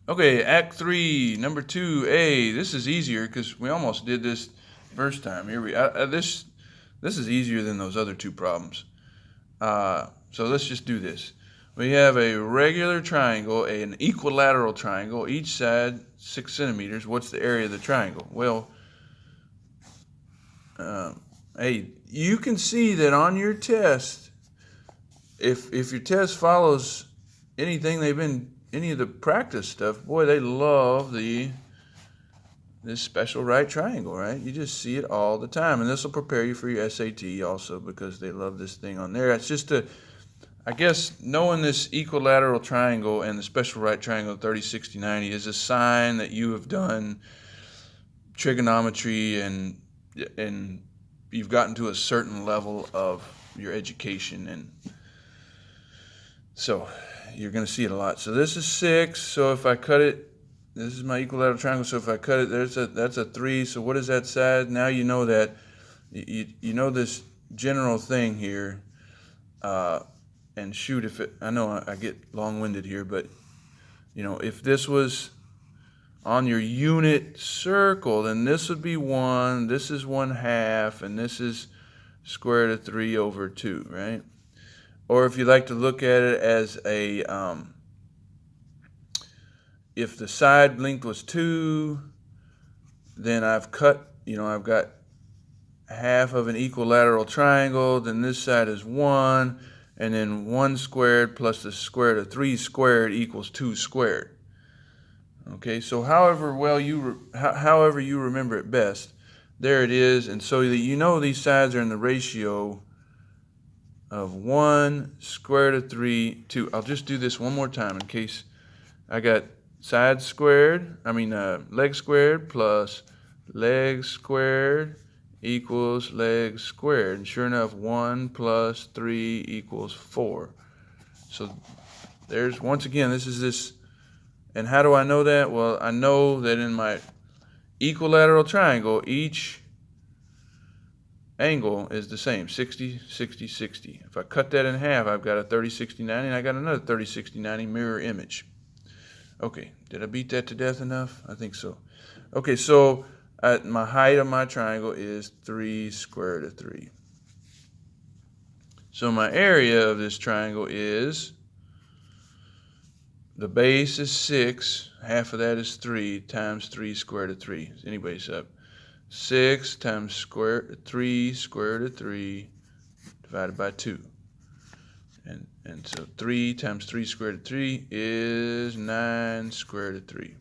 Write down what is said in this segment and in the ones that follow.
Okay, Act 3, number 2A. This is easier because we almost did this first time. This is easier than those other two problems. So let's just do this. We have a regular triangle, an equilateral triangle, each side 6 centimeters. What's the area of the triangle? Well, hey, you can see that on your test, if your test follows any of the practice stuff, boy, they love this special right triangle, right? You just see it all the time, and this will prepare you for your SAT also because they love this thing on there. It's just I guess knowing this equilateral triangle and the special right triangle 30, 60, 90 is a sign that you have done trigonometry and you've gotten to a certain level of your education, and so you're going to see it a lot. So this is 6. So if I cut it, this is my equilateral triangle. So if I cut it, that's a 3. So what is that side? Now you know that you know this general thing here. And shoot, I know I get long-winded here, but if this was on your unit circle, then this would be 1. This is 1/2, and this is square root of 3 over 2, right? Or if you like to look at it as if the side length was 2, then I've got half of an equilateral triangle, then this side is 1, and then 1 squared plus the square root of 3 squared equals 2 squared. Okay, so however you remember it best, there it is. And so that you know these sides are in the ratio of 1 square root of 3 2. I'll just do this one more time in case I got leg squared plus leg squared equals leg squared. And sure enough, 1 plus 3 equals 4. So there's, once again, this is this. And how do I know that? Well, I know that in my equilateral triangle, each angle is the same, 60, 60, 60. If I cut that in half, I've got a 30, 60, 90, and I got another 30, 60, 90 mirror image. Okay, did I beat that to death enough? I think so. Okay, so my height of my triangle is 3 square root of 3. So my area of this triangle is, the base is 6, half of that is 3, times 3 square root of 3. Is anybody's up? 6 times 3 square root of 3 divided by 2. And so 3 times 3 square root of 3 is 9 square root of 3.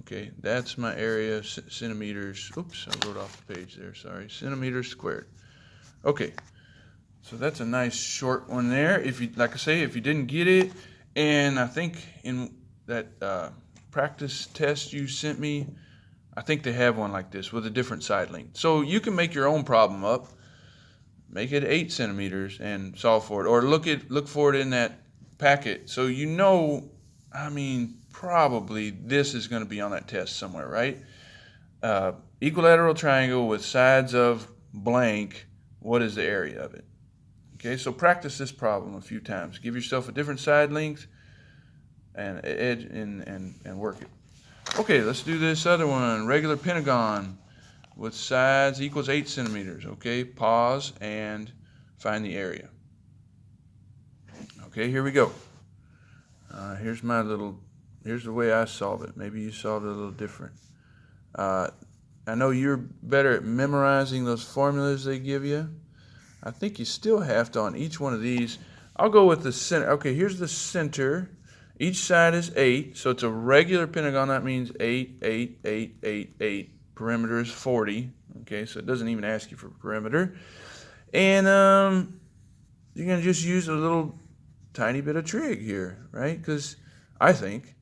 Okay, that's my area, centimeters. Oops, I wrote off the page there, sorry. Centimeters squared. Okay, so that's a nice short one there. If you, like I say, if you didn't get it, and I think in that practice test you sent me, I think they have one like this with a different side length. So you can make your own problem up. Make it 8 centimeters and solve for it, or look for it in that packet. So probably this is going to be on that test somewhere, right? Equilateral triangle with sides of blank. What is the area of it? Okay, so practice this problem a few times. Give yourself a different side length and edge and work it. Okay, let's do this other one. Regular pentagon with sides equals 8 centimeters. Okay, pause and find the area. Okay, here we go. Here's the way I solve it. Maybe you solved it a little different. I know you're better at memorizing those formulas they give you. I think you still have to on each one of these. I'll go with the center. Okay, here's the center. Each side is 8, so it's a regular pentagon. That means 8, 8, 8, 8, 8. Perimeter is 40. Okay, so it doesn't even ask you for perimeter. And you're going to just use a little tiny bit of trig here, right? Because I think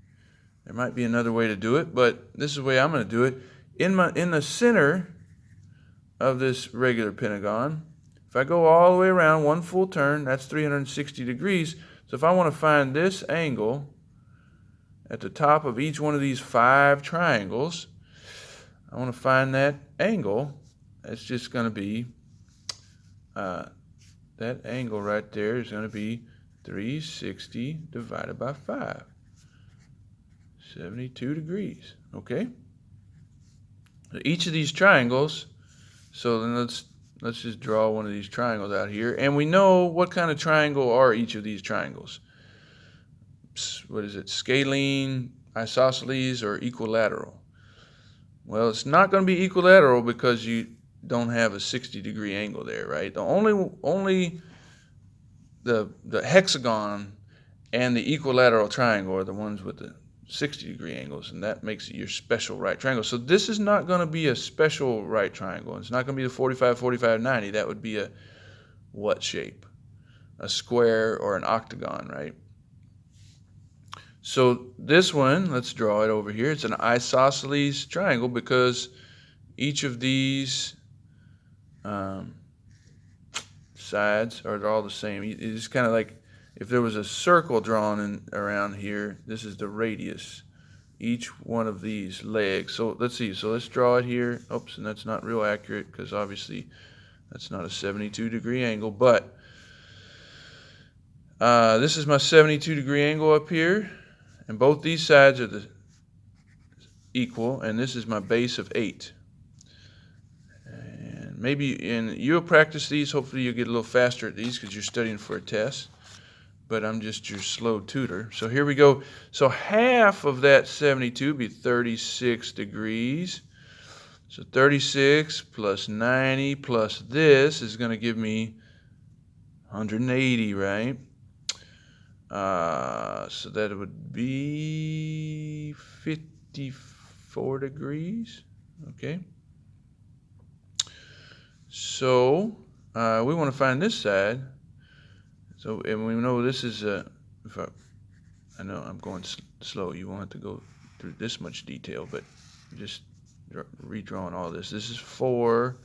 there might be another way to do it, but this is the way I'm going to do it. In the center of this regular pentagon, if I go all the way around one full turn, that's 360 degrees. So if I want to find this angle at the top of each one of these 5 triangles, I want to find that angle. It's just going to be, that angle right there is going to be 360 divided by 5. 72 degrees. Okay. Each of these triangles, so then let's just draw one of these triangles out here, and we know what kind of triangle are each of these triangles. What is it? Scalene, isosceles, or equilateral? Well, it's not going to be equilateral because you don't have a 60-degree angle there, right? The only the hexagon and the equilateral triangle are the ones with the 60-degree angles, and that makes it your special right triangle. So this is not going to be a special right triangle. It's not going to be the 45, 45, 90. That would be a what shape? A square or an octagon, right? So this one, let's draw it over here. It's an isosceles triangle because each of these sides are all the same. It's kind of like if there was a circle drawn around here, this is the radius, each one of these legs. So let's see. So let's draw it here. Oops, and that's not real accurate because obviously that's not a 72-degree angle. But this is my 72-degree angle up here, and both these sides are equal, and this is my base of 8. And maybe you'll practice these. Hopefully you'll get a little faster at these because you're studying for a test. But I'm just your slow tutor. So here we go. So half of that 72 would be 36 degrees. So 36 plus 90 plus this is going to give me 180, right? So that would be 54 degrees. Okay. So we want to find this side. So, and we know this is I know I'm going slow. You won't have to go through this much detail, but just redrawing all this. This is 4.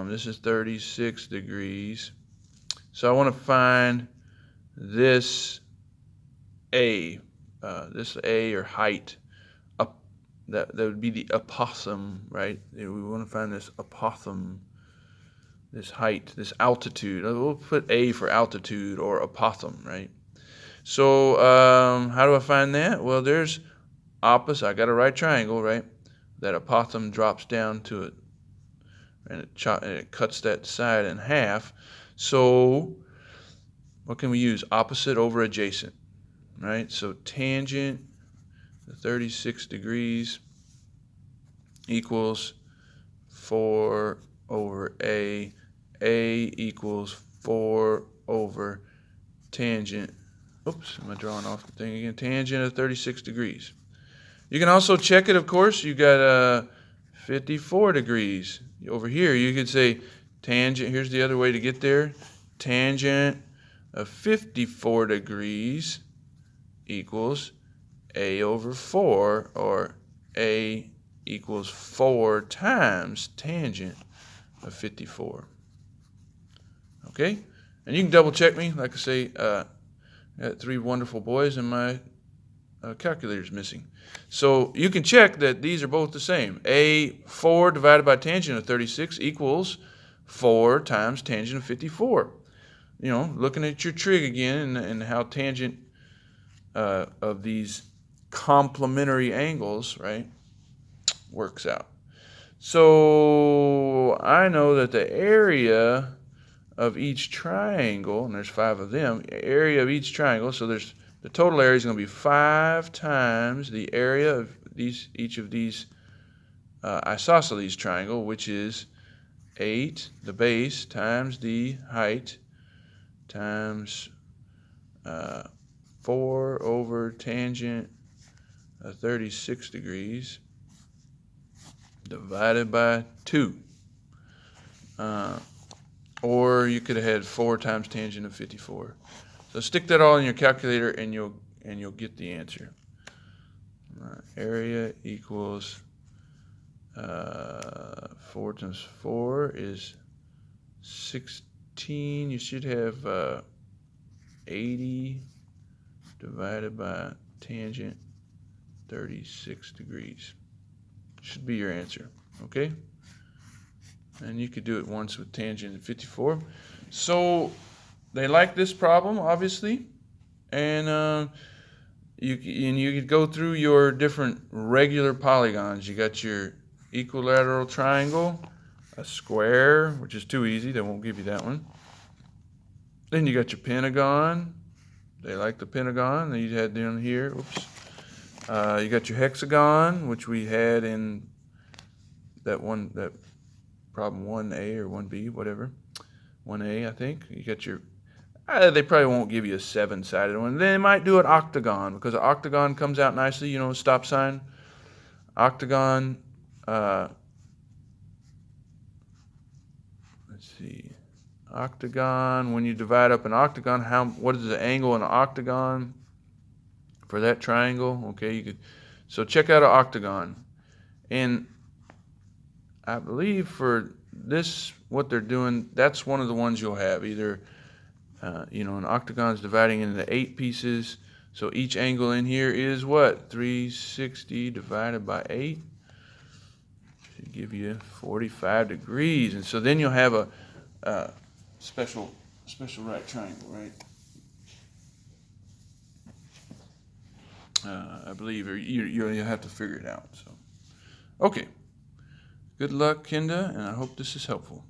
This is 36 degrees. So I want to find this A, or height. That would be the apothem, right? We want to find this apothem. This height, this altitude. We'll put A for altitude or apothem, right? So how do I find that? Well, there's opposite. I got a right triangle, right? That apothem drops down to it, and it cuts that side in half. So what can we use? Opposite over adjacent, right? So tangent to 36 degrees equals 4 over A. A equals 4 over tangent. Oops, am I drawing off the thing again? Tangent of 36 degrees. You can also check it, of course. You got 54 degrees. Over here, you could say tangent. Here's the other way to get there. Tangent of 54 degrees equals A over 4, or A equals 4 times tangent of 54. Okay? And you can double check me. Like I say, I got 3 wonderful boys and my calculator's missing. So you can check that these are both the same. A, 4 divided by tangent of 36 equals 4 times tangent of 54. You know, looking at your trig again and how tangent of these complementary angles, right, works out. So I know that the area of each triangle, and there's 5 of them, area of each triangle, so there's the total area is going to be 5 times the area of each of these isosceles triangle, which is 8, the base, times the height, times 4 over tangent of 36 degrees, divided by 2. Or you could have had 4 times tangent of 54. So stick that all in your calculator and you'll get the answer. Area equals 4 times 4 is 16. You should have 80 divided by tangent 36 degrees. Should be your answer. Okay? And you could do it once with tangent of 54. So they like this problem, obviously. And you could go through your different regular polygons. You got your equilateral triangle, a square, which is too easy. They won't give you that one. Then you got your pentagon. They like the pentagon that you had down here. Oops. You got your hexagon, which we had in that problem 1A or 1B, whatever. 1A, I think. You got your, they probably won't give you a 7-sided one. They might do an octagon, because an octagon comes out nicely, you know, stop sign. Octagon, let's see. Octagon, when you divide up an octagon, what is the angle in an octagon for that triangle? Okay, so check out an octagon. And I believe for this, what they're doing, that's one of the ones you'll have. Either, an octagon is dividing into 8 pieces. So each angle in here is what? 360 divided by 8. Should give you 45 degrees. And so then you'll have a special right triangle, right? I believe, or you'll have to figure it out. So, okay. Good luck, Kenda, and I hope this is helpful.